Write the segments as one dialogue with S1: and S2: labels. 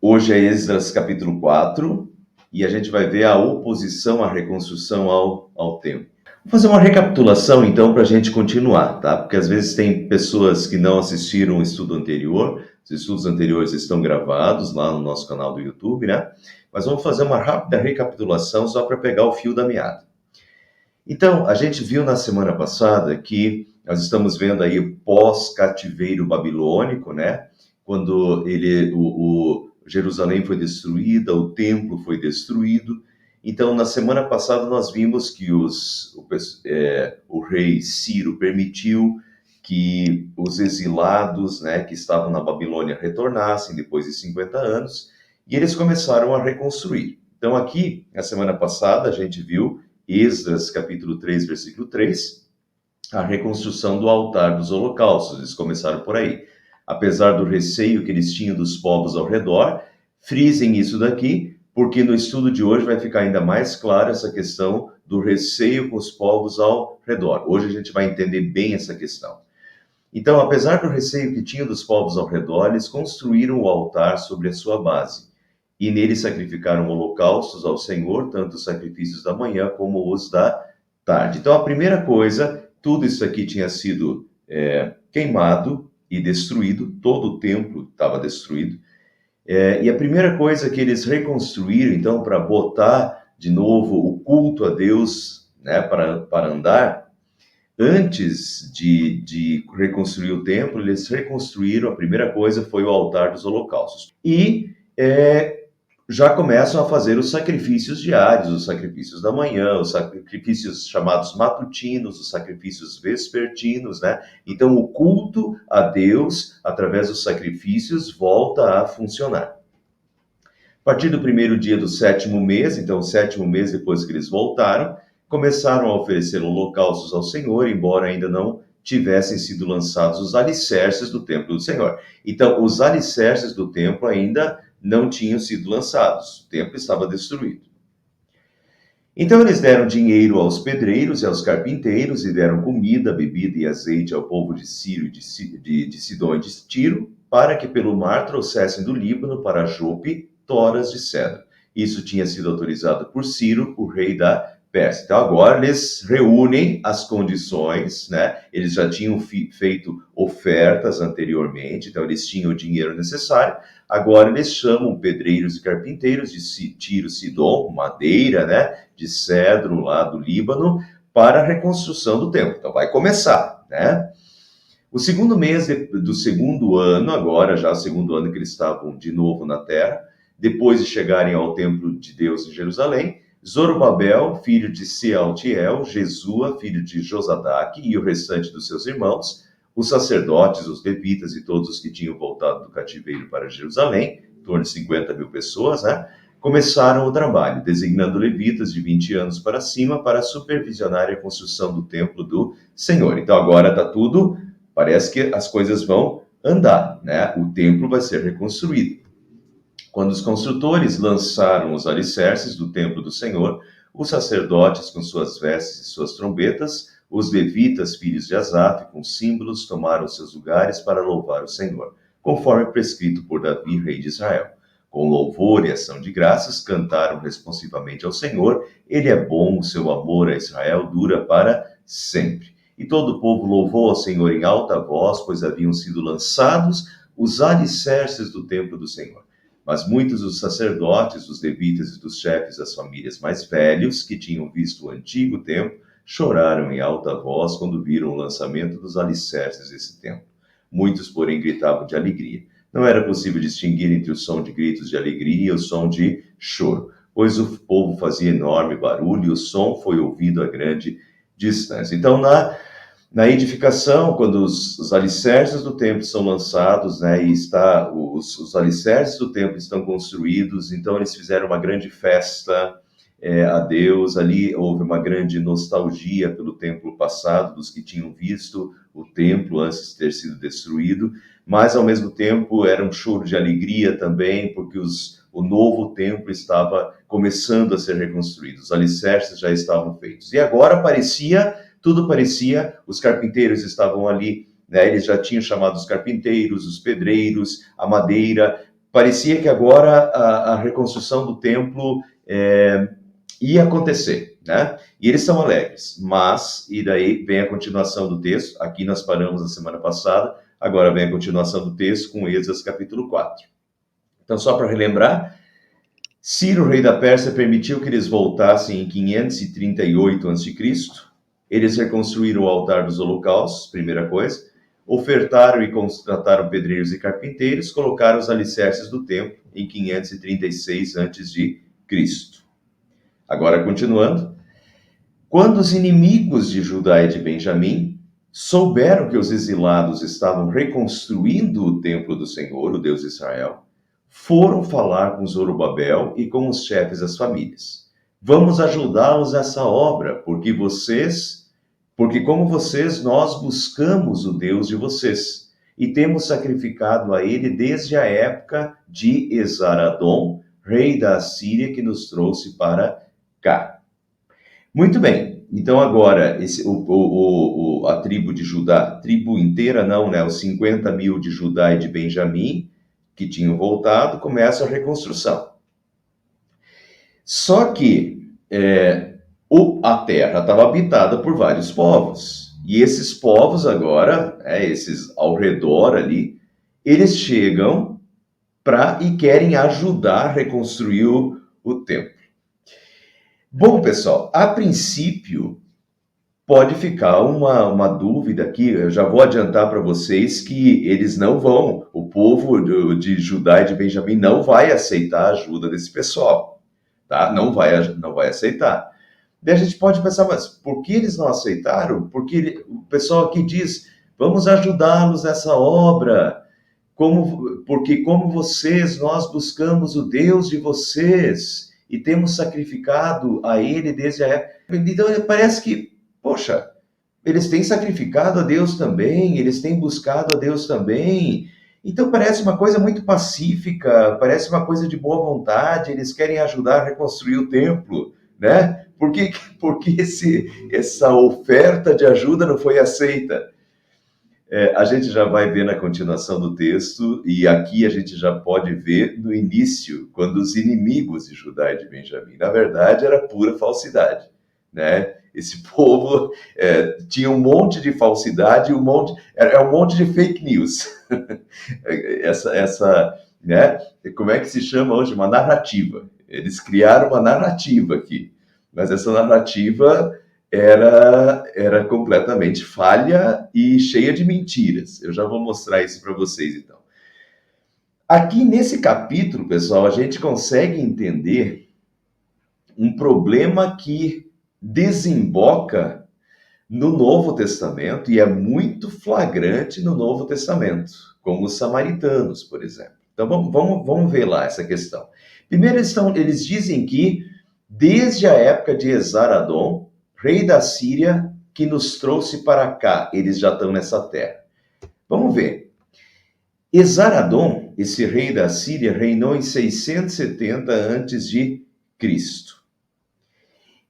S1: Hoje é Esdras capítulo 4 e a gente vai ver a oposição à reconstrução ao templo. Vou fazer uma recapitulação então para a gente continuar, tá? Porque às vezes tem pessoas que não assistiram o estudo anterior, os estudos anteriores estão gravados lá no nosso canal do YouTube, né? Mas vamos fazer uma rápida recapitulação só para pegar o fio da meada. Então, a gente viu na semana passada que nós estamos vendo aí o pós-cativeiro babilônico, né? Quando Jerusalém foi destruída, o templo foi destruído. Então, na semana passada nós vimos que o rei Ciro permitiu que os exilados, né, que estavam na Babilônia retornassem depois de 50 anos, e eles começaram a reconstruir. Então, aqui, na semana passada, a gente viu Esdras, capítulo 3, versículo 3, a reconstrução do altar dos holocaustos. Eles começaram por aí. Apesar do receio que eles tinham dos povos ao redor, frisem isso daqui, porque no estudo de hoje vai ficar ainda mais clara essa questão do receio com os povos ao redor. Hoje a gente vai entender bem essa questão. Então, apesar do receio que tinham dos povos ao redor, eles construíram o altar sobre a sua base. E nele sacrificaram holocaustos ao Senhor, tanto os sacrifícios da manhã como os da tarde. Então, a primeira coisa, tudo isso aqui tinha sido queimado e destruído, todo o templo estava destruído. E a primeira coisa que eles reconstruíram, então, para botar de novo o culto a Deus, né, para andar, antes de reconstruir o templo, eles reconstruíram, a primeira coisa foi o altar dos holocaustos. E já começam a fazer os sacrifícios diários, os sacrifícios da manhã, os sacrifícios chamados matutinos, os sacrifícios vespertinos, né? Então, o culto a Deus, através dos sacrifícios, volta a funcionar. A partir do primeiro dia do sétimo mês, então, o sétimo mês depois que eles voltaram, começaram a oferecer holocaustos ao Senhor, embora ainda não tivessem sido lançados os alicerces do templo do Senhor. Então, os alicerces do templo ainda não tinham sido lançados, o templo estava destruído. Então eles deram dinheiro aos pedreiros e aos carpinteiros, e deram comida, bebida e azeite ao povo de Ciro, de Sidom e de Tiro, para que pelo mar trouxessem do Líbano para Jope toras de cedro. Isso tinha sido autorizado por Ciro, o rei da Pérsia. Então agora eles reúnem as condições, né? Eles já tinham feito ofertas anteriormente, então eles tinham o dinheiro necessário. Agora eles chamam pedreiros e carpinteiros de Tiro, Sidom, madeira, né, de cedro lá do Líbano, para a reconstrução do templo. Então vai começar, né? O segundo mês do segundo ano, agora já o segundo ano que eles estavam de novo na terra, depois de chegarem ao templo de Deus em Jerusalém, Zorobabel, filho de Sealtiel, Jesua, filho de Josadaque, e o restante dos seus irmãos, os sacerdotes, os levitas e todos os que tinham voltado do cativeiro para Jerusalém, em torno de 50 mil pessoas, né, começaram o trabalho, designando levitas de 20 anos para cima para supervisionar a construção do templo do Senhor. Então agora está tudo, parece que as coisas vão andar, né? O templo vai ser reconstruído. Quando os construtores lançaram os alicerces do templo do Senhor, os sacerdotes com suas vestes e suas trombetas, os levitas, filhos de Asaf, com símbolos, tomaram seus lugares para louvar o Senhor, conforme prescrito por Davi, rei de Israel. Com louvor e ação de graças, cantaram responsivamente ao Senhor. Ele é bom, o seu amor a Israel dura para sempre. E todo o povo louvou ao Senhor em alta voz, pois haviam sido lançados os alicerces do templo do Senhor. Mas muitos dos sacerdotes, dos levitas e dos chefes das famílias mais velhos, que tinham visto o antigo templo, choraram em alta voz quando viram o lançamento dos alicerces desse templo. Muitos, porém, gritavam de alegria. Não era possível distinguir entre o som de gritos de alegria e o som de choro, pois o povo fazia enorme barulho e o som foi ouvido a grande distância. Então, na edificação, quando os alicerces do templo são lançados, né, e os alicerces do templo estão construídos, então eles fizeram uma grande festa a Deus. Ali houve uma grande nostalgia pelo templo passado, dos que tinham visto o templo antes de ter sido destruído, mas ao mesmo tempo era um choro de alegria também, porque o novo templo estava começando a ser reconstruído, os alicerces já estavam feitos. E agora tudo parecia, os carpinteiros estavam ali, né, eles já tinham chamado os carpinteiros, os pedreiros, a madeira, parecia que agora a reconstrução do templo ia acontecer, né? E eles são alegres, mas, e daí vem a continuação do texto, aqui nós paramos na semana passada, agora vem a continuação do texto com Esdras capítulo 4. Então, só para relembrar, Ciro, rei da Pérsia, permitiu que eles voltassem em 538 a.C., eles reconstruíram o altar dos holocaustos, primeira coisa, ofertaram e contrataram pedreiros e carpinteiros, colocaram os alicerces do templo em 536 a.C. Agora, continuando, quando os inimigos de Judá e de Benjamim souberam que os exilados estavam reconstruindo o templo do Senhor, o Deus de Israel, foram falar com Zorobabel e com os chefes das famílias. Vamos ajudá-los nessa obra, porque como vocês, nós buscamos o Deus de vocês e temos sacrificado a ele desde a época de Esaradom, rei da Assíria, que nos trouxe para cá. Muito bem, então agora a tribo de Judá, tribo inteira não, né? Os 50 mil de Judá e de Benjamim, que tinham voltado, começa a reconstrução. Só que a terra estava habitada por vários povos, e esses povos agora, esses ao redor ali, eles chegam e querem ajudar a reconstruir o templo. Bom, pessoal, a princípio, pode ficar uma dúvida aqui, eu já vou adiantar para vocês que eles não vão, o povo de Judá e de Benjamim não vai aceitar a ajuda desse pessoal, tá? Não vai aceitar. Daí a gente pode pensar, mas por que eles não aceitaram? Porque o pessoal aqui diz, vamos ajudá-los nessa obra, porque como vocês, nós buscamos o Deus de vocês e temos sacrificado a ele desde a época. Então parece que, poxa, eles têm sacrificado a Deus também, eles têm buscado a Deus também. Então parece uma coisa muito pacífica, parece uma coisa de boa vontade, eles querem ajudar a reconstruir o templo, né? Por que essa oferta de ajuda não foi aceita? A gente já vai ver na continuação do texto, e aqui a gente já pode ver no início, quando os inimigos de Judá e de Benjamim, na verdade, era pura falsidade, né? Esse povo tinha um monte de falsidade, um monte de fake news. Né? Como é que se chama hoje? Uma narrativa. Eles criaram uma narrativa aqui, mas essa narrativa era completamente falha e cheia de mentiras. Eu já vou mostrar isso para vocês, então. Aqui nesse capítulo, pessoal, a gente consegue entender um problema que desemboca no Novo Testamento e é muito flagrante no Novo Testamento, como os samaritanos, por exemplo. Então, vamos ver lá essa questão. Primeiro, eles dizem que, desde a época de Esaradom, rei da Síria, que nos trouxe para cá, eles já estão nessa terra. Vamos ver. Esaradom, esse rei da Síria, reinou em 670 a.C.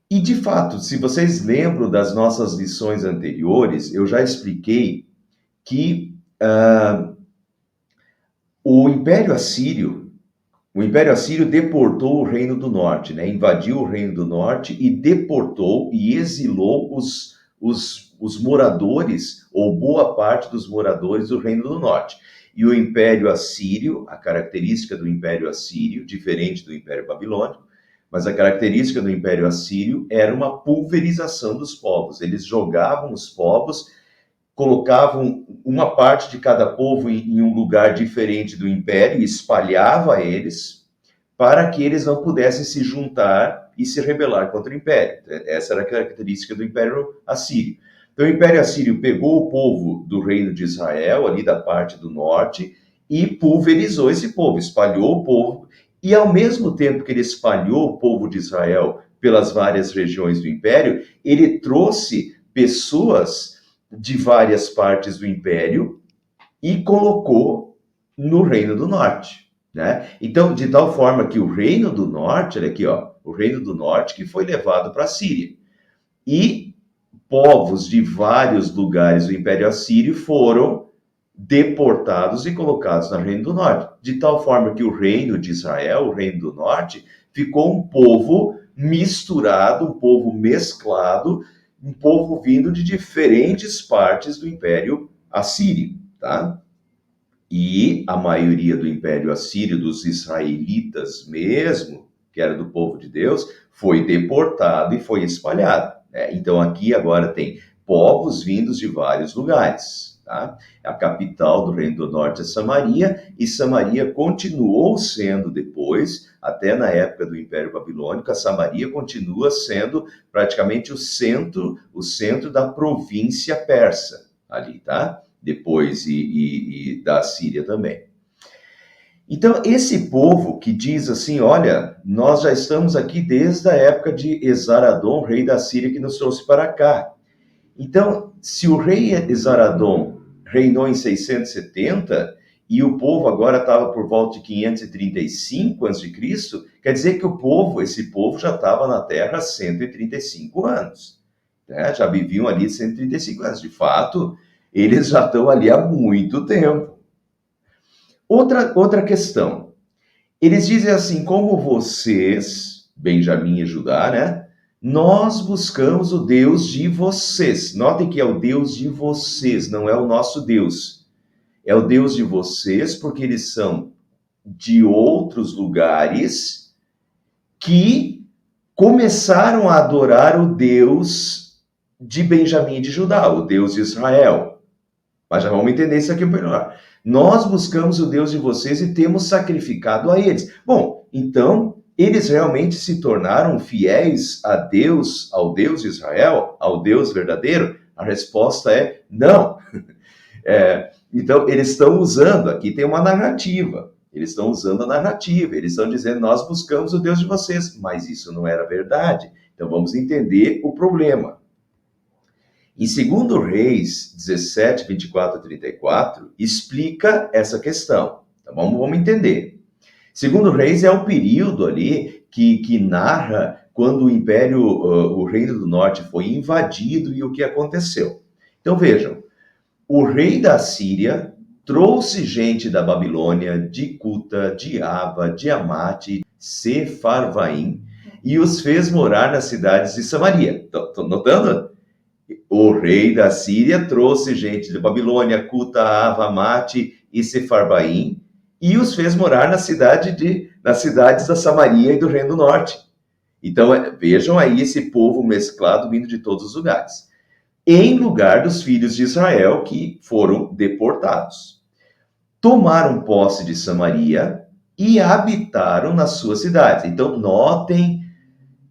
S1: E, de fato, se vocês lembram das nossas lições anteriores, eu já expliquei que o Império Assírio deportou o Reino do Norte, né? Invadiu o Reino do Norte e deportou e exilou os moradores, ou boa parte dos moradores do Reino do Norte. E o Império Assírio, a característica do Império Assírio, diferente do Império Babilônico, mas a característica do Império Assírio era uma pulverização dos povos. Eles jogavam os povos, colocavam uma parte de cada povo em um lugar diferente do Império, espalhava eles, para que eles não pudessem se juntar e se rebelar contra o Império. Essa era a característica do Império Assírio. Então, o Império Assírio pegou o povo do Reino de Israel, ali da parte do norte, e pulverizou esse povo, espalhou o povo. E ao mesmo tempo que ele espalhou o povo de Israel pelas várias regiões do Império, ele trouxe pessoas de várias partes do Império e colocou no Reino do Norte, né? Então, de tal forma que o Reino do Norte, olha aqui, ó, o Reino do Norte que foi levado para a Síria. E povos de vários lugares do Império Assírio foram deportados e colocados no Reino do Norte, de tal forma que o Reino de Israel, o Reino do Norte, ficou um povo misturado, um povo mesclado, um povo vindo de diferentes partes do Império Assírio, tá? E a maioria do Império Assírio, dos israelitas mesmo, que era do povo de Deus, foi deportado e foi espalhado, né? Então aqui agora tem povos vindos de vários lugares, tá? A capital do Reino do Norte é Samaria, e Samaria continuou sendo depois, até na época do Império Babilônico, a Samaria continua sendo praticamente o centro da província persa ali, tá? Depois e da Síria também. Então, esse povo que diz assim, olha, nós já estamos aqui desde a época de Esaradom, rei da Síria, que nos trouxe para cá. Então, se o rei Esaradom reinou em 670 e o povo agora estava por volta de 535 a.C., quer dizer que esse povo já estava na terra há 135 anos. Né? Já viviam ali 135 anos. De fato, eles já estão ali há muito tempo. Outra questão. Eles dizem assim, como vocês, Benjamim e Judá, né? Nós buscamos o Deus de vocês. Notem que é o Deus de vocês, não é o nosso Deus. É o Deus de vocês, porque eles são de outros lugares que começaram a adorar o Deus de Benjamim e de Judá, o Deus de Israel. Mas já vamos entender isso aqui melhor. Nós buscamos o Deus de vocês e temos sacrificado a eles. Bom, então, eles realmente se tornaram fiéis a Deus, ao Deus de Israel, ao Deus verdadeiro? A resposta é não. Então, eles estão usando, aqui tem uma narrativa, eles estão usando a narrativa, eles estão dizendo, nós buscamos o Deus de vocês, mas isso não era verdade. Então, vamos entender o problema. Em 2 Reis 17, 24 a 34, explica essa questão. Então, vamos entender. 2 Reis é o período ali que narra quando o Reino do Norte foi invadido e o que aconteceu. Então vejam, o rei da Síria trouxe gente da Babilônia, de Cuta, de Ava, de Amate, Sefarvaim, e os fez morar nas cidades de Samaria. Estão notando? O rei da Síria trouxe gente de Babilônia, Cuta, Ava, Amate e Sefarvaim e os fez morar nas cidades da Samaria e do Reino do Norte. Então, vejam aí esse povo mesclado vindo de todos os lugares. Em lugar dos filhos de Israel que foram deportados. Tomaram posse de Samaria e habitaram nas suas cidades. Então, notem,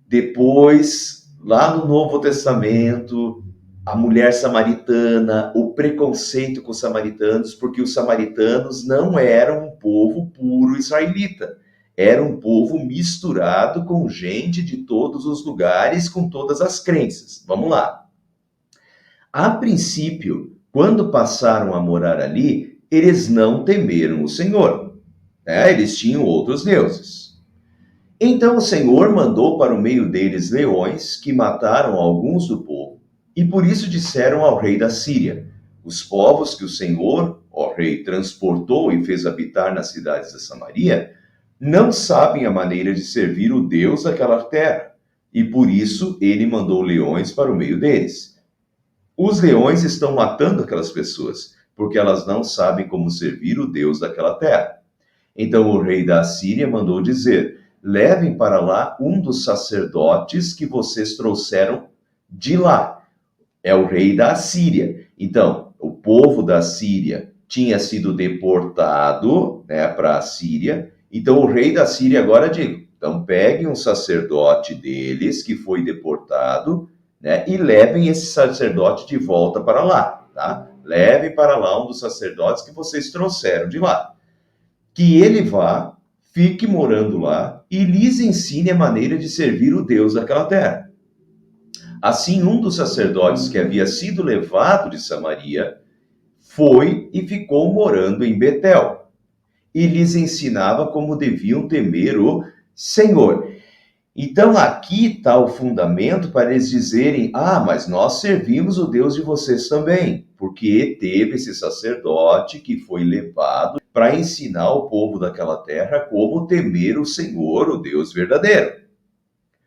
S1: depois, lá no Novo Testamento, a mulher samaritana, o preconceito com os samaritanos, porque os samaritanos não eram um povo puro israelita. Era um povo misturado com gente de todos os lugares, com todas as crenças. Vamos lá. A princípio, quando passaram a morar ali, eles não temeram o Senhor. Eles tinham outros deuses. Então o Senhor mandou para o meio deles leões, que mataram alguns do povo. E por isso disseram ao rei da Síria: os povos que o Senhor, ó rei, transportou e fez habitar nas cidades da Samaria, não sabem a maneira de servir o Deus daquela terra. E por isso ele mandou leões para o meio deles. Os leões estão matando aquelas pessoas, porque elas não sabem como servir o Deus daquela terra. Então o rei da Síria mandou dizer: levem para lá um dos sacerdotes que vocês trouxeram de lá. É o rei da Síria. Então, o povo da Síria tinha sido deportado, para a Síria. Então, o rei da Síria agora diz: então peguem um sacerdote deles que foi deportado, e levem esse sacerdote de volta para lá, tá? Levem para lá um dos sacerdotes que vocês trouxeram de lá. Que ele vá, fique morando lá e lhes ensine a maneira de servir o Deus daquela terra. Assim, um dos sacerdotes que havia sido levado de Samaria foi e ficou morando em Betel, e lhes ensinava como deviam temer o Senhor. Então aqui está o fundamento para eles dizerem: ah, mas nós servimos o Deus de vocês também, porque teve esse sacerdote que foi levado para ensinar o povo daquela terra como temer o Senhor, o Deus verdadeiro.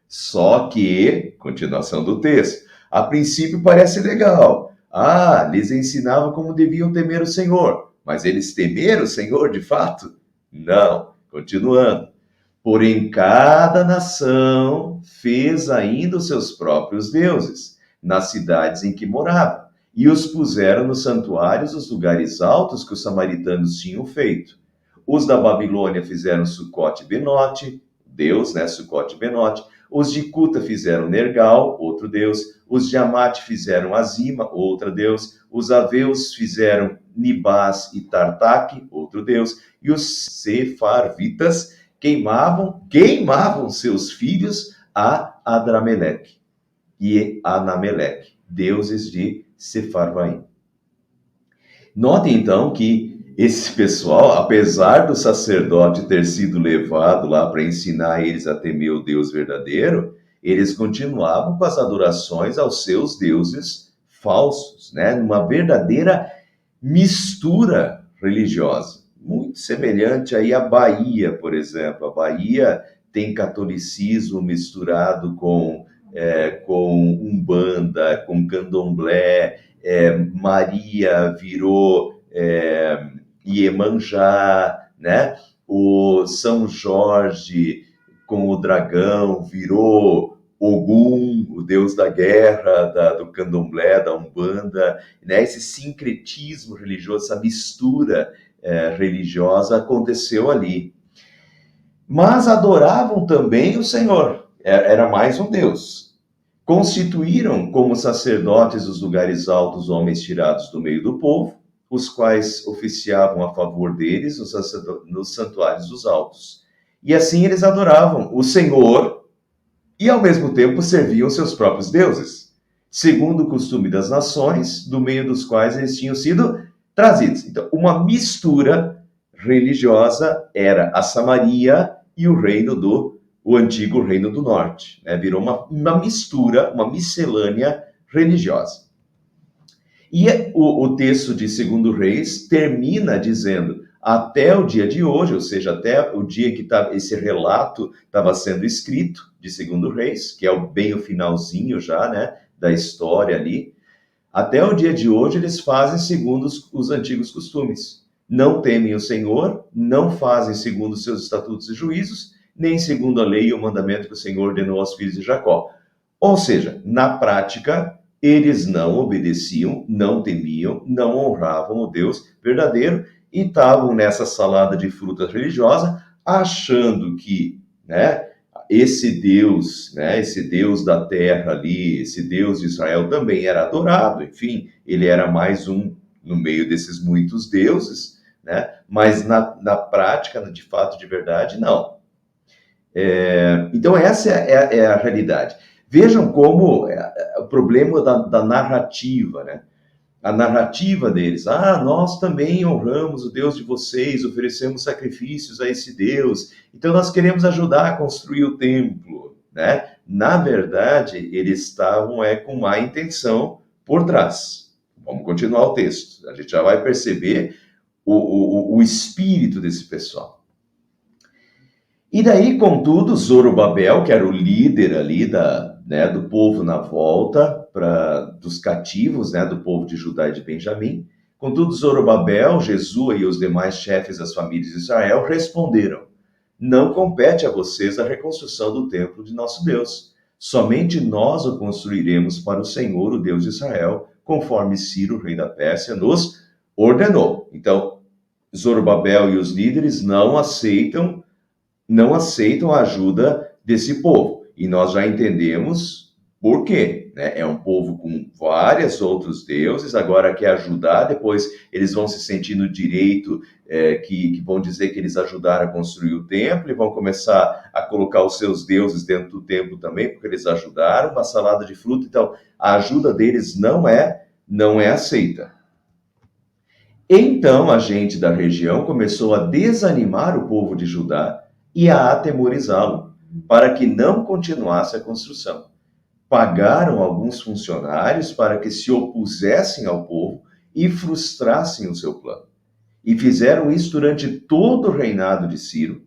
S1: Só que, continuação do texto, a princípio parece legal. Ah, lhes ensinava como deviam temer o Senhor, mas eles temeram o Senhor de fato? Não. Continuando. Porém, cada nação fez ainda os seus próprios deuses, nas cidades em que morava, e os puseram nos santuários dos lugares altos que os samaritanos tinham feito. Os da Babilônia fizeram Sucote e Benote, Deus, né, Sucote e Benote. Os de Cuta fizeram Nergal, outro Deus. Os de Amate fizeram Azima, outra Deus. Os aveus fizeram Nibás e Tartaque, outro Deus. E os sefarvitas queimavam seus filhos a Adrameleque e Anameleque, deuses de Sefarvaim. Notem então que esse pessoal, apesar do sacerdote ter sido levado lá para ensinar eles a temer o Deus verdadeiro, eles continuavam com as adorações aos seus deuses falsos, né? Numa verdadeira mistura religiosa, muito semelhante aí à Bahia, por exemplo. A Bahia tem catolicismo misturado com Umbanda, com Candomblé, Maria virou Iemanjá, né? O São Jorge com o dragão virou Ogum, o deus da guerra, do candomblé, da umbanda, né? Esse sincretismo religioso, essa mistura religiosa aconteceu ali. Mas adoravam também o Senhor, era mais um Deus. Constituíram como sacerdotes os lugares altos homens tirados do meio do povo, os quais oficiavam a favor deles nos santuários dos altos. E assim eles adoravam o Senhor e, ao mesmo tempo, serviam seus próprios deuses, segundo o costume das nações, do meio dos quais eles tinham sido trazidos. Então, uma mistura religiosa era a Samaria e o antigo reino do norte, né? Virou uma mistura, uma miscelânea religiosa. E o texto de 2 Reis termina dizendo: até o dia de hoje, ou seja, até o dia que esse relato estava sendo escrito, de 2 Reis, que é bem o finalzinho já, né, da história ali, até o dia de hoje eles fazem segundo os antigos costumes. Não temem o Senhor, não fazem segundo os seus estatutos e juízos, nem segundo a lei e o mandamento que o Senhor ordenou aos filhos de Jacó. Ou seja, na prática, eles não obedeciam, não temiam, não honravam o Deus verdadeiro e estavam nessa salada de frutas religiosa, achando que, né, esse Deus da terra ali, esse Deus de Israel também era adorado, enfim, ele era mais um no meio desses muitos deuses, né? Mas na prática, de fato, de verdade, não. Então essa é a realidade. Vejam como o problema da narrativa, né? A narrativa deles, nós também honramos o Deus de vocês, oferecemos sacrifícios a esse Deus, então nós queremos ajudar a construir o templo, né? Na verdade, eles estavam com má intenção por trás. Vamos continuar o texto, a gente já vai perceber o espírito desse pessoal. E daí, contudo, Zorobabel, que era o líder ali do povo na volta dos cativos, né, do povo de Judá e de Benjamim, contudo, Zorobabel, Jesua e os demais chefes das famílias de Israel responderam: não compete a vocês a reconstrução do templo de nosso Deus. Somente nós o construiremos para o Senhor, o Deus de Israel, conforme Ciro, rei da Pérsia, nos ordenou. Então, Zorobabel e os líderes não aceitam a ajuda desse povo. E nós já entendemos por quê, né? É um povo com vários outros deuses, agora quer ajudar, depois eles vão se sentir no direito que vão dizer que eles ajudaram a construir o templo e vão começar a colocar os seus deuses dentro do templo também, porque eles ajudaram, uma salada de fruta. Então, a ajuda deles não é aceita. Então, a gente da região começou a desanimar o povo de Judá e a atemorizá-lo, para que não continuasse a construção. Pagaram alguns funcionários para que se opusessem ao povo e frustrassem o seu plano. E fizeram isso durante todo o reinado de Ciro,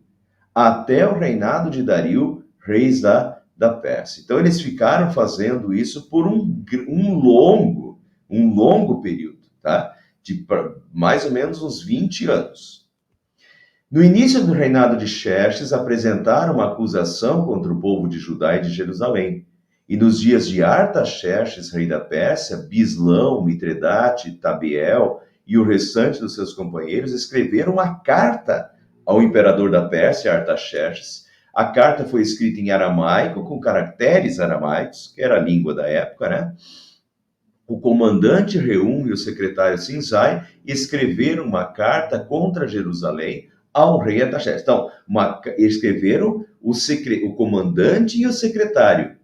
S1: até o reinado de Dario, reis da Pérsia. Então, eles ficaram fazendo isso por um longo período, tá? De mais ou menos uns 20 anos. No início do reinado de Xerxes, apresentaram uma acusação contra o povo de Judá e de Jerusalém. E nos dias de Artaxerxes, rei da Pérsia, Bislão, Mitredate, Tabiel e o restante dos seus companheiros escreveram uma carta ao imperador da Pérsia, Artaxerxes. A carta foi escrita em aramaico, com caracteres aramaicos, que era a língua da época, né? O comandante Reum e o secretário Sinzai escreveram uma carta contra Jerusalém ao rei Artaxerxes. Então, escreveram o comandante e o secretário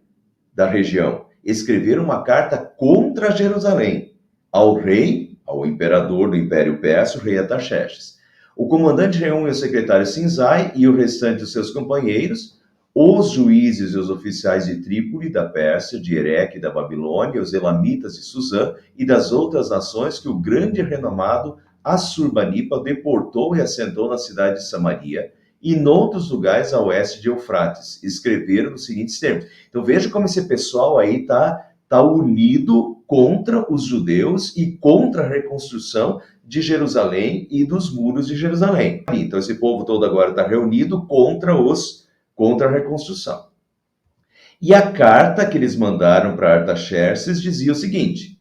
S1: da região escreveram uma carta contra Jerusalém ao rei, ao imperador do Império Persa, o rei Artaxerxes. O comandante reúne o secretário Sinzai e o restante dos seus companheiros, os juízes e os oficiais de Trípoli, da Pérsia, de Ereque, da Babilônia, os elamitas de Suzã e das outras nações que o grande e renomado Assurbanipal deportou e assentou na cidade de Samaria e noutros lugares a oeste de Eufrates. Escreveram nos seguintes termos. Então veja como esse pessoal aí tá unido contra os judeus e contra a reconstrução de Jerusalém e dos muros de Jerusalém. Então esse povo todo agora está reunido contra a reconstrução. E a carta que eles mandaram para Artaxerxes dizia o seguinte: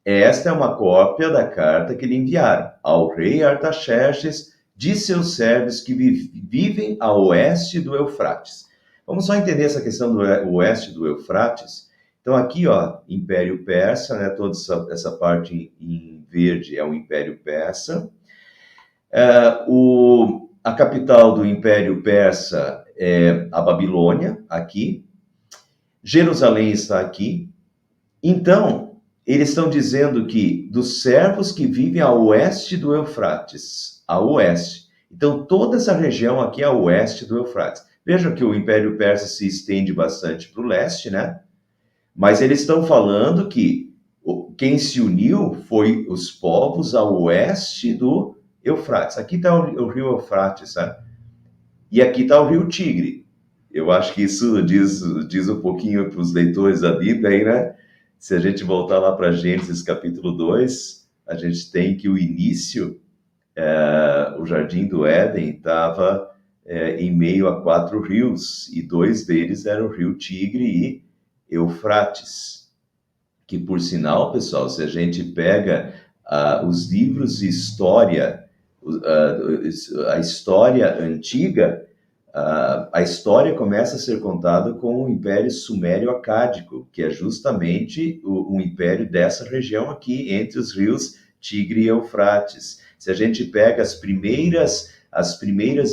S1: esta é uma cópia da carta que lhe enviaram ao rei Artaxerxes de seus servos que vivem a oeste do Eufrates. Vamos só entender essa questão do oeste do Eufrates. Então aqui, ó, Império Persa, né, toda essa parte em verde é o Império Persa. A capital do Império Persa é a Babilônia, aqui. Jerusalém está aqui. Então, eles estão dizendo que dos servos que vivem a oeste do Eufrates, a oeste. Então, toda essa região aqui é a oeste do Eufrates. Vejam que o Império Persa se estende bastante para o leste, né? Mas eles estão falando que quem se uniu foi os povos a oeste do Eufrates. Aqui está o rio Eufrates, né? E aqui está o rio Tigre. Eu acho que isso diz um pouquinho para os leitores da Bíblia aí, né? Se a gente voltar lá para Gênesis capítulo 2, a gente tem que o início, o Jardim do Éden estava em meio a 4 rios, e 2 deles eram o rio Tigre e Eufrates. Que, por sinal, pessoal, se a gente pega os livros de história, a história antiga, a história começa a ser contada com o Império Sumério-Acádico, que é justamente o império dessa região aqui, entre os rios Tigre e Eufrates. Se a gente pega as primeiras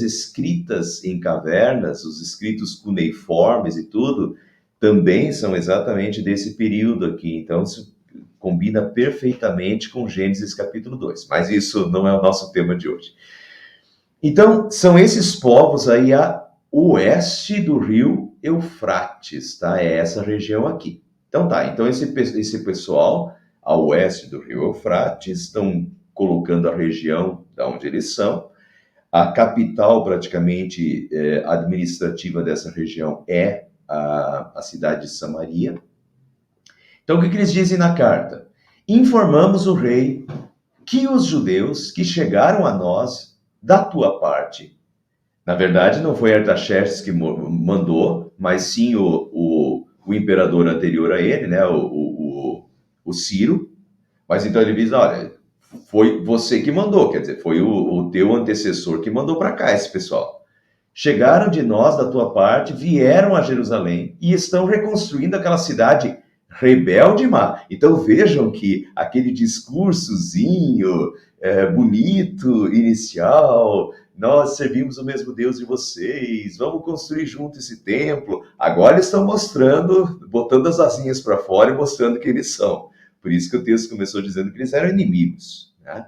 S1: escritas em cavernas, os escritos cuneiformes e tudo, também são exatamente desse período aqui. Então, isso combina perfeitamente com Gênesis capítulo 2. Mas isso não é o nosso tema de hoje. Então, são esses povos aí a oeste do rio Eufrates, tá? É essa região aqui. Então tá, então esse pessoal a oeste do rio Eufrates estão colocando a região da onde eles são. A capital praticamente administrativa dessa região é a cidade de Samaria. Então o que eles dizem na carta? Informamos o rei que os judeus que chegaram a nós da tua parte, na verdade não foi Artaxerxes que mandou, mas sim o imperador anterior a ele, né, o Ciro, mas então ele diz, olha, foi você que mandou, quer dizer, foi o teu antecessor que mandou para cá esse pessoal. Chegaram de nós da tua parte, vieram a Jerusalém e estão reconstruindo aquela cidade rebelde e má. Então vejam que aquele discursozinho bonito, inicial, nós servimos o mesmo Deus de vocês, vamos construir junto esse templo. Agora eles estão mostrando, botando as asinhas para fora e mostrando quem eles são. Por isso que o texto começou dizendo que eles eram inimigos, né?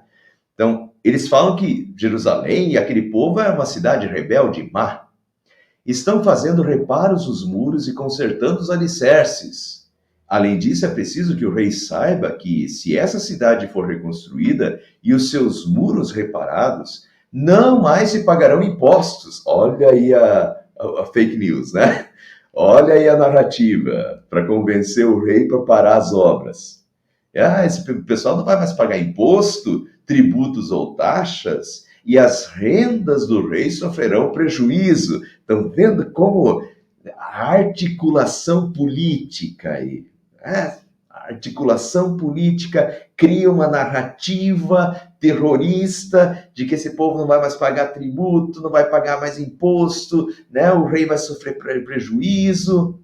S1: Então, eles falam que Jerusalém e aquele povo era uma cidade rebelde e má. Estão fazendo reparos nos muros e consertando os alicerces. Além disso, é preciso que o rei saiba que, se essa cidade for reconstruída e os seus muros reparados, não mais se pagarão impostos. Olha aí a fake news, né? Olha aí a narrativa para convencer o rei para parar as obras. Esse pessoal não vai mais pagar imposto, tributos ou taxas, e as rendas do rei sofrerão prejuízo. Estão vendo como a articulação política aí, né? A articulação política cria uma narrativa terrorista de que esse povo não vai mais pagar tributo, não vai pagar mais imposto, né? O rei vai sofrer prejuízo.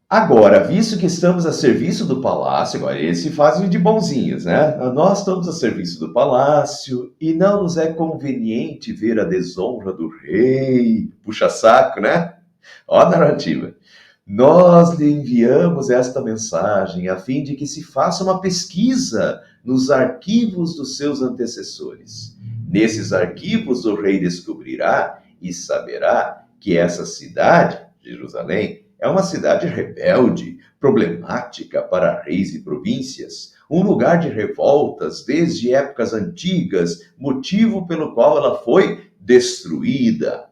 S1: Agora, visto que estamos a serviço do palácio, agora eles se fazem de bonzinhos, né? Nós estamos a serviço do palácio e não nos é conveniente ver a desonra do rei. Puxa saco, né? Ó a narrativa. Nós lhe enviamos esta mensagem a fim de que se faça uma pesquisa nos arquivos dos seus antecessores. Nesses arquivos, o rei descobrirá e saberá que essa cidade, Jerusalém, é uma cidade rebelde, problemática para reis e províncias, um lugar de revoltas desde épocas antigas, motivo pelo qual ela foi destruída.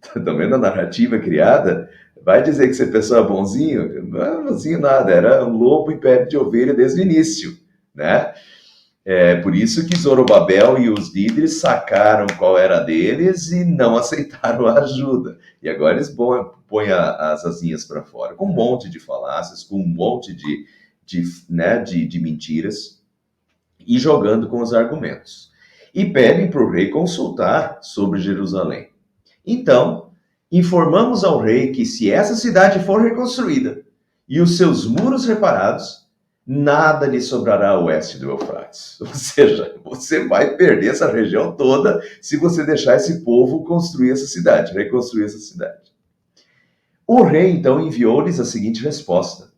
S1: Tá vendo a narrativa criada? Vai dizer que esse pessoal é bonzinho? Não é bonzinho nada, era um lobo em pele de ovelha desde o início, né? É por isso que Zorobabel e os líderes sacaram qual era deles e não aceitaram a ajuda. E agora eles põem as asinhas para fora, com um monte de falácias, com um monte de mentiras, e jogando com os argumentos. E pedem para o rei consultar sobre Jerusalém. Então, informamos ao rei que, se essa cidade for reconstruída e os seus muros reparados, nada lhe sobrará a oeste do Eufrates. Ou seja, você vai perder essa região toda se você deixar esse povo construir essa cidade, reconstruir essa cidade. O rei, então, enviou-lhes a seguinte resposta: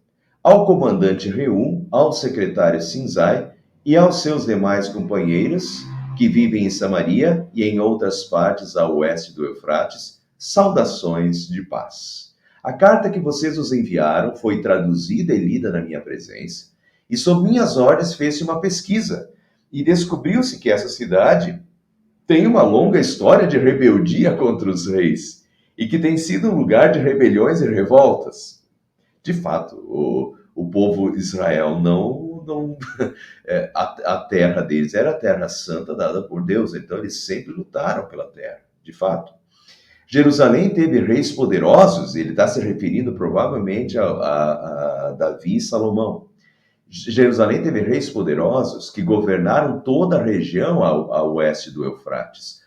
S1: ao comandante Reum, ao secretário Sinzai e aos seus demais companheiros que vivem em Samaria e em outras partes a oeste do Eufrates, saudações de paz. A carta que vocês nos enviaram foi traduzida e lida na minha presença, e sob minhas ordens fez-se uma pesquisa, e descobriu-se que essa cidade tem uma longa história de rebeldia contra os reis, e que tem sido um lugar de rebeliões e revoltas. De fato, o povo Israel não a terra deles era a terra santa dada por Deus, então eles sempre lutaram pela terra, de fato. Jerusalém teve reis poderosos, ele está se referindo provavelmente a Davi e Salomão. Jerusalém teve reis poderosos que governaram toda a região a oeste do Eufrates,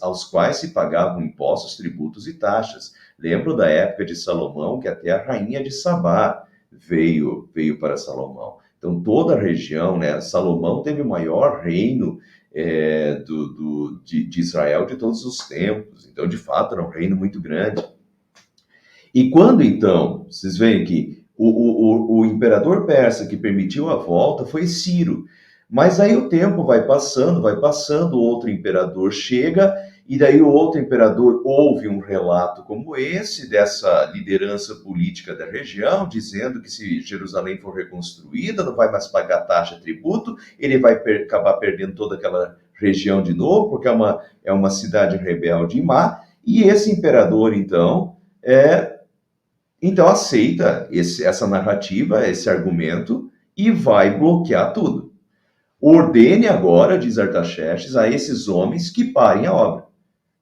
S1: aos quais se pagavam impostos, tributos e taxas. Lembro da época de Salomão, que até a rainha de Sabá veio para Salomão. Então, toda a região, né? Salomão teve o maior reino de Israel de todos os tempos. Então, de fato, era um reino muito grande. E quando, então, vocês veem que o imperador persa que permitiu a volta foi Ciro. Mas aí o tempo vai passando, outro imperador chega, e daí o outro imperador ouve um relato como esse, dessa liderança política da região, dizendo que, se Jerusalém for reconstruída, não vai mais pagar taxa, tributo, ele vai acabar perdendo toda aquela região de novo, porque é uma cidade rebelde e má, e esse imperador, então aceita essa narrativa, esse argumento, e vai bloquear tudo. Ordene agora, diz Artaxerxes, a esses homens que parem a obra,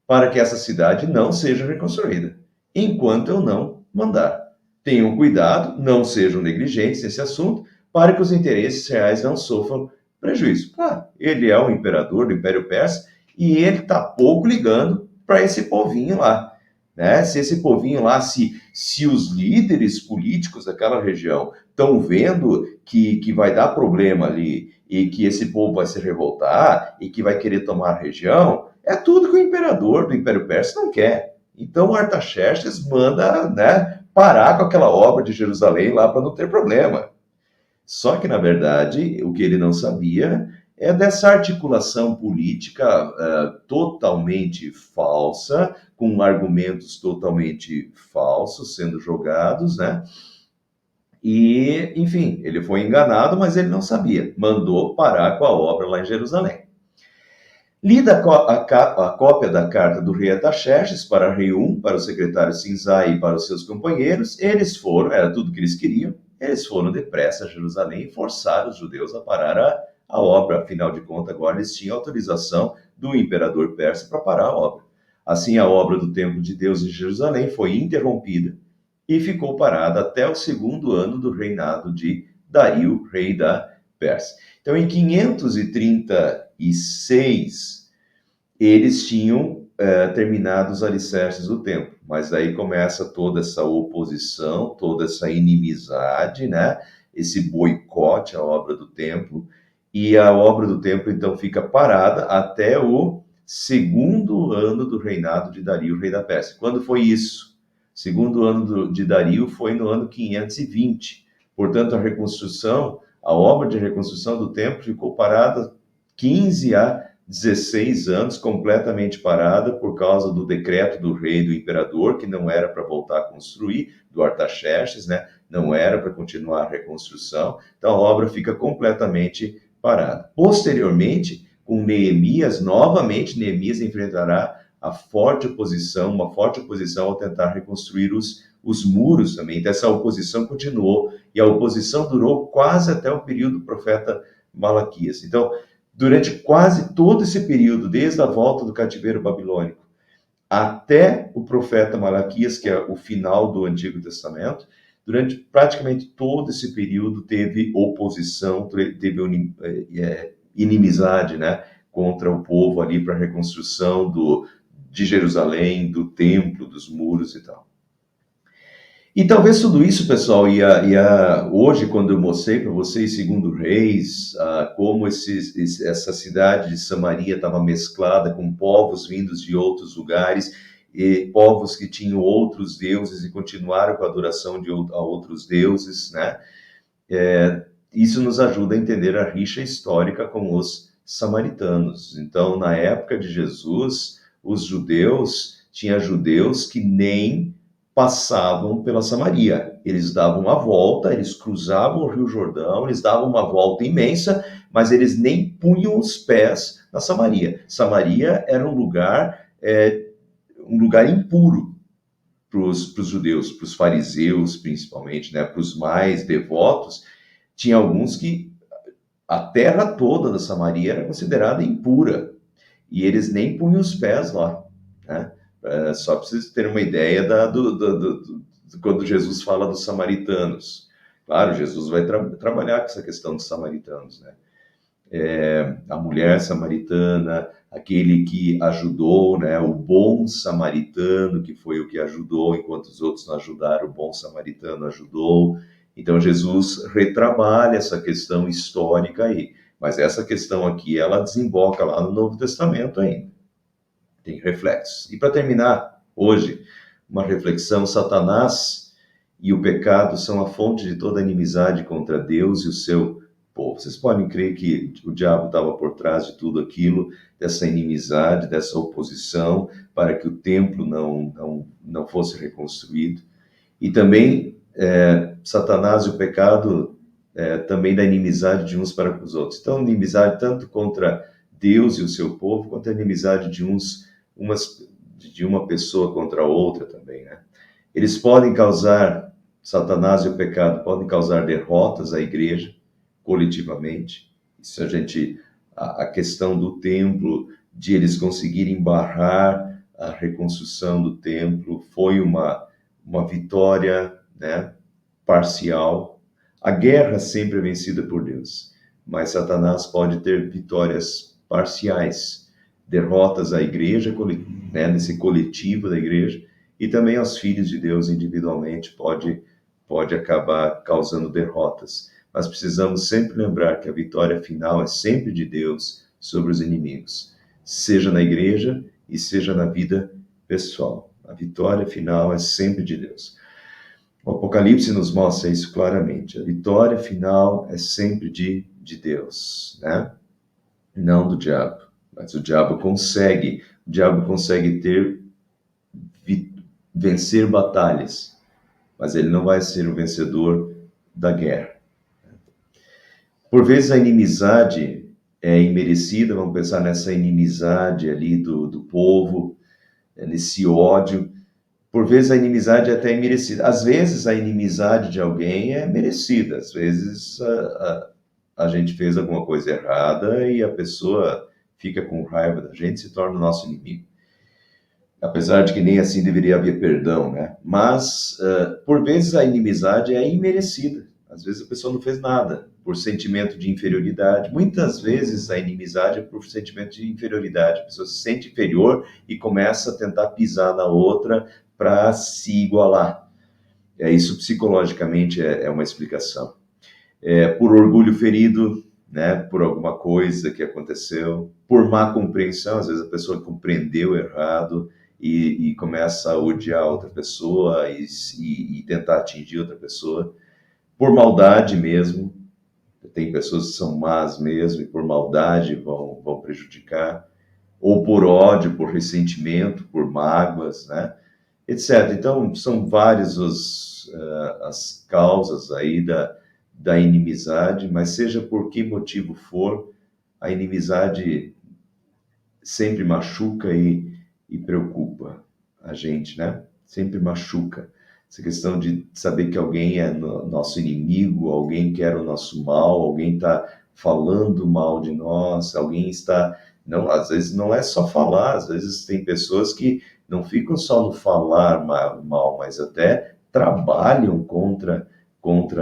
S1: para que essa cidade não seja reconstruída, enquanto eu não mandar. Tenham cuidado, não sejam negligentes nesse assunto, para que os interesses reais não sofram prejuízo. Claro, ele é o imperador do Império Persa, e ele está pouco ligando para esse povinho lá. Né? Se esse povinho lá, se os líderes políticos daquela região estão vendo que vai dar problema ali, e que esse povo vai se revoltar, e que vai querer tomar a região, é tudo que o imperador do Império Persa não quer. Então Artaxerxes manda, né, parar com aquela obra de Jerusalém lá para não ter problema. Só que, na verdade, o que ele não sabia é dessa articulação política totalmente falsa, com argumentos totalmente falsos sendo jogados, né? E, enfim, ele foi enganado, mas ele não sabia. Mandou parar com a obra lá em Jerusalém. Lida a cópia da carta do rei Artaxerxes para Reum, para o secretário Sinzai e para os seus companheiros, eles foram, era tudo que eles queriam, eles foram depressa a Jerusalém e forçaram os judeus a parar a obra. Afinal de contas, agora eles tinham autorização do imperador persa para parar a obra. Assim, a obra do Templo de Deus em Jerusalém foi interrompida e ficou parada até o segundo ano do reinado de Dario, rei da Pérsia. Então, em 536, eles tinham terminado os alicerces do templo, mas aí começa toda essa oposição, toda essa inimizade, né? Esse boicote à obra do templo, e a obra do templo então fica parada até o segundo ano do reinado de Dario, rei da Pérsia. Quando foi isso? Segundo ano de Dario foi no ano 520. Portanto, a obra de reconstrução do templo ficou parada 15 a 16 anos, completamente parada por causa do decreto do rei, do imperador, que não era para voltar a construir, do Artaxerxes, né? Não era para continuar a reconstrução. Então a obra fica completamente parada. Posteriormente, com Neemias, novamente Neemias enfrentará uma forte oposição ao tentar reconstruir os muros também. Então essa oposição continuou, e a oposição durou quase até o período do profeta Malaquias. Então, durante quase todo esse período, desde a volta do cativeiro babilônico até o profeta Malaquias, que é o final do Antigo Testamento, durante praticamente todo esse período teve oposição, teve inimizade, né, contra o povo ali para a reconstrução de Jerusalém, do templo, dos muros e tal. E talvez tudo isso, pessoal, hoje, quando eu mostrei para vocês, segundo Reis, como essa cidade de Samaria estava mesclada com povos vindos de outros lugares, e povos que tinham outros deuses e continuaram com a adoração a outros deuses, né? Isso nos ajuda a entender a rixa histórica com os samaritanos. Então, na época de Jesus, tinha judeus que nem passavam pela Samaria. Eles davam a volta, eles cruzavam o Rio Jordão, eles davam uma volta imensa, mas eles nem punham os pés na Samaria. Samaria era um lugar impuro para os judeus, para os fariseus principalmente, né? Para os mais devotos. Tinha alguns que a terra toda da Samaria era considerada impura, e eles nem punham os pés lá, né? Só para vocês terem uma ideia quando Jesus fala dos samaritanos. Claro, Jesus vai trabalhar com essa questão dos samaritanos, né? A mulher samaritana, aquele que ajudou, né? O bom samaritano, que foi o que ajudou, enquanto os outros não ajudaram, o bom samaritano ajudou. Então, Jesus retrabalha essa questão histórica aí. Mas essa questão aqui, ela desemboca lá no Novo Testamento ainda. Tem reflexos. E para terminar, hoje, uma reflexão: Satanás e o pecado são a fonte de toda inimizade contra Deus e o seu povo. Vocês podem crer que o diabo estava por trás de tudo aquilo, dessa inimizade, dessa oposição, para que o templo não fosse reconstruído. E também Satanás e o pecado também da inimizade de uns para com os outros. Então, inimizade tanto contra Deus e o seu povo, quanto a inimizade de uma pessoa contra a outra também, né? Eles podem causar, Satanás e o pecado podem causar derrotas à igreja, coletivamente. Isso a questão do templo, de eles conseguirem barrar a reconstrução do templo, foi uma vitória, né, parcial. A guerra sempre é vencida por Deus, mas Satanás pode ter vitórias parciais, derrotas à igreja, né, nesse coletivo da igreja, e também aos filhos de Deus individualmente pode acabar causando derrotas. Mas precisamos sempre lembrar que a vitória final é sempre de Deus sobre os inimigos, seja na igreja e seja na vida pessoal. A vitória final é sempre de Deus. O Apocalipse nos mostra isso claramente. A vitória final é sempre de Deus, né? não do diabo. Mas o diabo consegue vencer batalhas, mas ele não vai ser o vencedor da guerra. Por vezes a inimizade é imerecida, vamos pensar nessa inimizade ali do povo, nesse ódio. Por vezes a inimizade é até imerecida. Às vezes a inimizade de alguém é merecida. Às vezes a gente fez alguma coisa errada e a pessoa fica com raiva da gente e se torna o nosso inimigo. Apesar de que nem assim deveria haver perdão, né? Mas, por vezes, a inimizade é imerecida. Às vezes a pessoa não fez nada por sentimento de inferioridade. Muitas vezes a inimizade é por sentimento de inferioridade. A pessoa se sente inferior e começa a tentar pisar na outra para se igualar. Isso psicologicamente é uma explicação. Por orgulho ferido, né, por alguma coisa que aconteceu, por má compreensão, às vezes a pessoa compreendeu errado e começa a odiar outra pessoa e tentar atingir outra pessoa, por maldade mesmo, tem pessoas que são más mesmo e por maldade vão prejudicar, ou por ódio, por ressentimento, por mágoas, né, etc. Então, são várias as causas aí da inimizade, mas seja por que motivo for, a inimizade sempre machuca e preocupa a gente, né? Sempre machuca. Essa questão de saber que alguém é nosso inimigo, alguém quer o nosso mal, alguém está falando mal de nós, alguém está. Não, às vezes não é só falar, às vezes tem pessoas que não ficam só no falar mal, mas até trabalham contra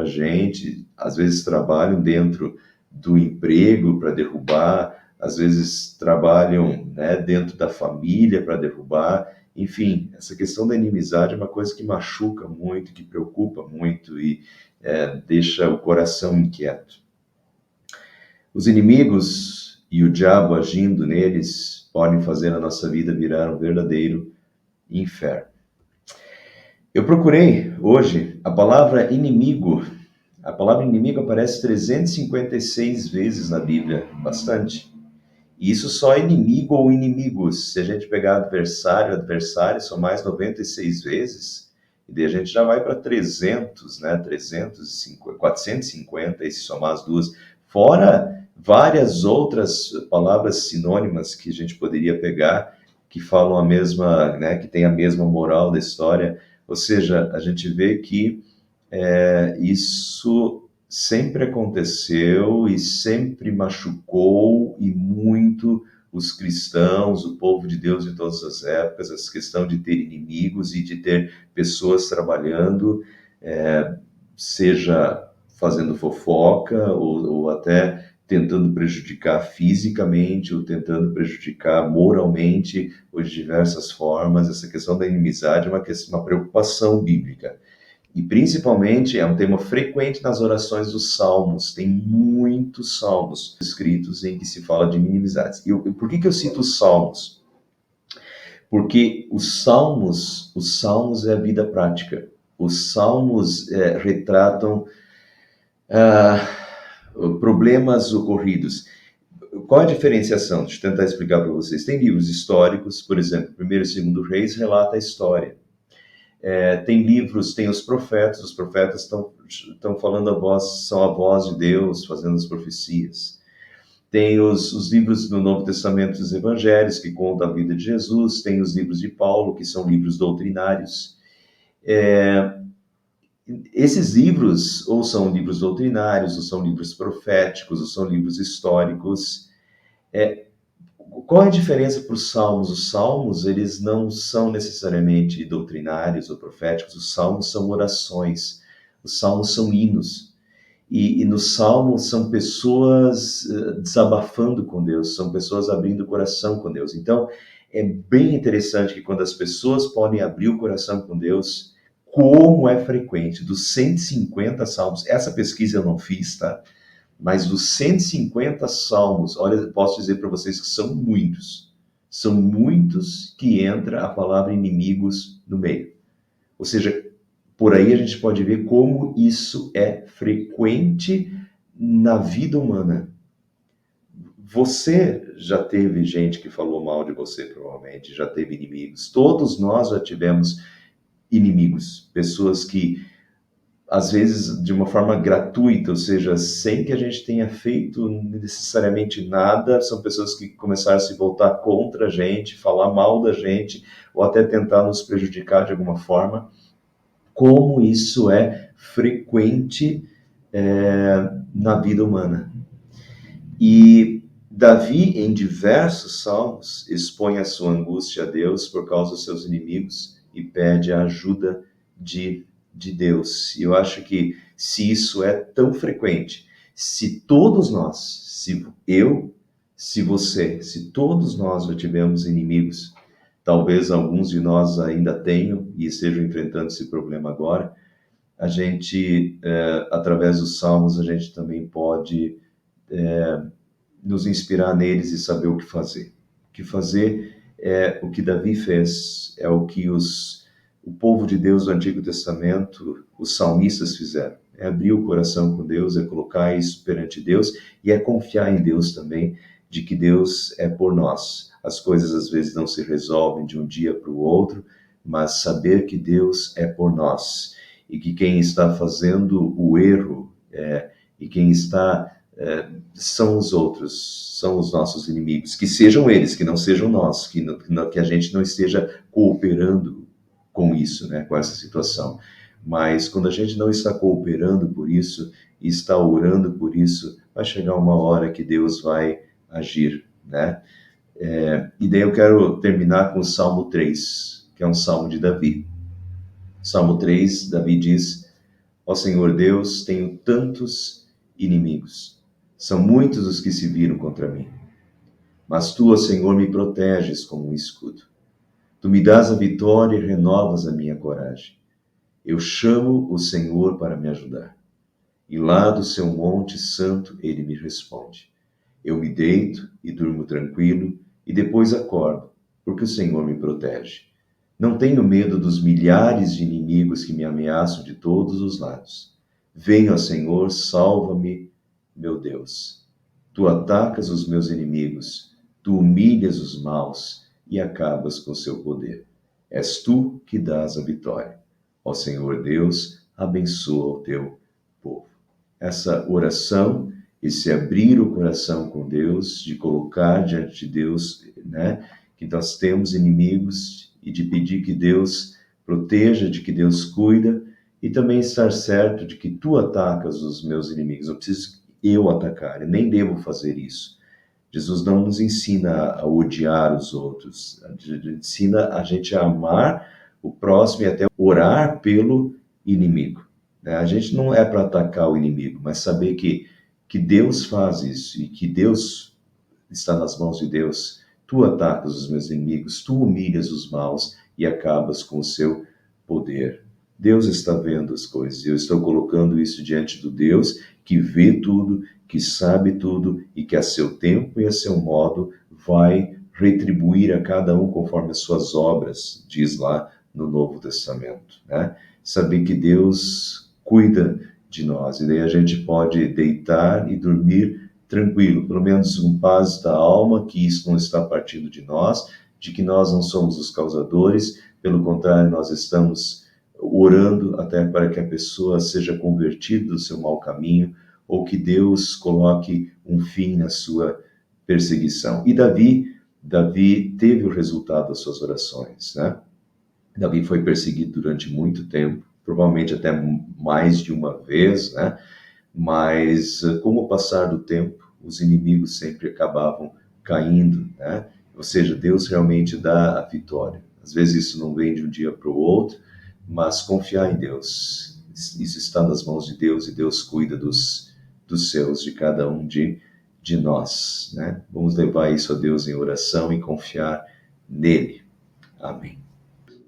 S1: a gente, às vezes trabalham dentro do emprego para derrubar, às vezes trabalham, né, dentro da família para derrubar. Enfim, essa questão da inimizade é uma coisa que machuca muito, que preocupa muito e deixa o coração inquieto. Os inimigos e o diabo agindo neles podem fazer a nossa vida virar um verdadeiro inferno. Eu procurei hoje a palavra inimigo. A palavra inimigo aparece 356 vezes na Bíblia, bastante. E isso só é inimigo ou inimigos. Se a gente pegar adversário, são mais 96 vezes. E daí a gente já vai para 300, né? 350, 450, e se somar as duas. Fora várias outras palavras sinônimas que a gente poderia pegar, que falam a mesma, né? Que tem a mesma moral da história. Ou seja, a gente vê que isso sempre aconteceu e sempre machucou e muito os cristãos, o povo de Deus de todas as épocas, essa questão de ter inimigos e de ter pessoas trabalhando, seja fazendo fofoca ou até tentando prejudicar fisicamente ou tentando prejudicar moralmente ou de diversas formas. Essa questão da inimizade é uma preocupação bíblica. E principalmente é um tema frequente nas orações dos salmos. Tem muitos salmos escritos em que se fala de inimizades. Por que eu cito os salmos? Porque os salmos é a vida prática. Os salmos retratam problemas ocorridos. Qual a diferenciação? Deixa eu tentar explicar para vocês. Tem livros históricos, por exemplo, 1º e 2º Reis relata a história. Tem livros, tem os profetas estão falando são a voz de Deus, fazendo as profecias. Tem os livros no Novo Testamento dos Evangelhos, que contam a vida de Jesus, tem os livros de Paulo, que são livros doutrinários. Esses livros, ou são livros doutrinários, ou são livros proféticos, ou são livros históricos. Qual é a diferença para os salmos? Os salmos, eles não são necessariamente doutrinários ou proféticos, os salmos são orações, os salmos são hinos. E nos salmos são pessoas desabafando com Deus, são pessoas abrindo o coração com Deus. Então, é bem interessante que quando as pessoas podem abrir o coração com Deus, como é frequente, dos 150 salmos, essa pesquisa eu não fiz, tá? Mas dos 150 salmos, olha, posso dizer para vocês que são muitos que entra a palavra inimigos no meio. Ou seja, por aí a gente pode ver como isso é frequente na vida humana. Você já teve gente que falou mal de você, provavelmente, já teve inimigos. Todos nós já tivemos inimigos, pessoas que, às vezes, de uma forma gratuita, ou seja, sem que a gente tenha feito necessariamente nada, são pessoas que começaram a se voltar contra a gente, falar mal da gente, ou até tentar nos prejudicar de alguma forma. Como isso é frequente na vida humana. E Davi, em diversos salmos, expõe a sua angústia a Deus por causa dos seus inimigos e pede a ajuda de Deus. E eu acho que se isso é tão frequente, se todos nós, se eu, se você, se todos nós já tivemos inimigos, talvez alguns de nós ainda tenham e estejam enfrentando esse problema agora, a gente, através dos salmos, a gente também pode nos inspirar neles e saber o que fazer. O que fazer é o que Davi fez, é o que o povo de Deus do Antigo Testamento, os salmistas fizeram. É abrir o coração com Deus, é colocar isso perante Deus e é confiar em Deus também, de que Deus é por nós. As coisas às vezes não se resolvem de um dia para o outro, mas saber que Deus é por nós e que quem está fazendo o erro e quem está são os outros, são os nossos inimigos, que sejam eles, que não sejam nós, que a gente não esteja cooperando com isso, né, com essa situação. Mas quando a gente não está cooperando por isso, e está orando por isso, vai chegar uma hora que Deus vai agir, né? E daí eu quero terminar com o Salmo 3, que é um salmo de Davi. Salmo 3, Davi diz: ó Senhor Deus, tenho tantos inimigos. São muitos os que se viram contra mim. Mas tu, ó Senhor, me proteges como um escudo. Tu me dás a vitória e renovas a minha coragem. Eu chamo o Senhor para me ajudar. E lá do seu monte santo ele me responde. Eu me deito e durmo tranquilo e depois acordo, porque o Senhor me protege. Não tenho medo dos milhares de inimigos que me ameaçam de todos os lados. Venha, Senhor, salva-me, meu Deus. Tu atacas os meus inimigos, tu humilhas os maus e acabas com seu poder. És tu que dás a vitória. Ó Senhor Deus, abençoa o teu povo. Essa oração, esse abrir o coração com Deus, de colocar diante de Deus, né, que nós temos inimigos e de pedir que Deus proteja, de que Deus cuida e também estar certo de que tu atacas os meus inimigos. Não preciso eu atacar, eu nem devo fazer isso. Jesus não nos ensina a odiar os outros, ensina a gente a amar o próximo e até orar pelo inimigo. A gente não é para atacar o inimigo, mas saber que Deus faz isso e que Deus está nas mãos de Deus. Tu atacas os meus inimigos, tu humilhas os maus e acabas com o seu poder. Deus está vendo as coisas. Eu estou colocando isso diante do Deus que vê tudo, que sabe tudo e que a seu tempo e a seu modo vai retribuir a cada um conforme as suas obras, diz lá no Novo Testamento, né? Saber que Deus cuida de nós e daí a gente pode deitar e dormir tranquilo, pelo menos um paz da alma, que isso não está partindo de nós, de que nós não somos os causadores, pelo contrário, nós estamos orando até para que a pessoa seja convertida do seu mau caminho, ou que Deus coloque um fim na sua perseguição. E Davi teve o resultado das suas orações, né? Davi foi perseguido durante muito tempo, provavelmente até mais de uma vez, né? Mas com o passar do tempo, os inimigos sempre acabavam caindo, né? Ou seja, Deus realmente dá a vitória. Às vezes isso não vem de um dia para o outro, mas confiar em Deus. Isso está nas mãos de Deus e Deus cuida dos seus, de cada um de nós, né? Vamos levar isso a Deus em oração e confiar nele. Amém.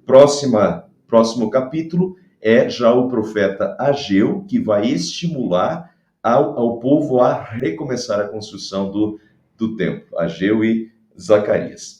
S1: Próximo capítulo é já o profeta Ageu, que vai estimular ao povo a recomeçar a construção do templo. Ageu e Zacarias.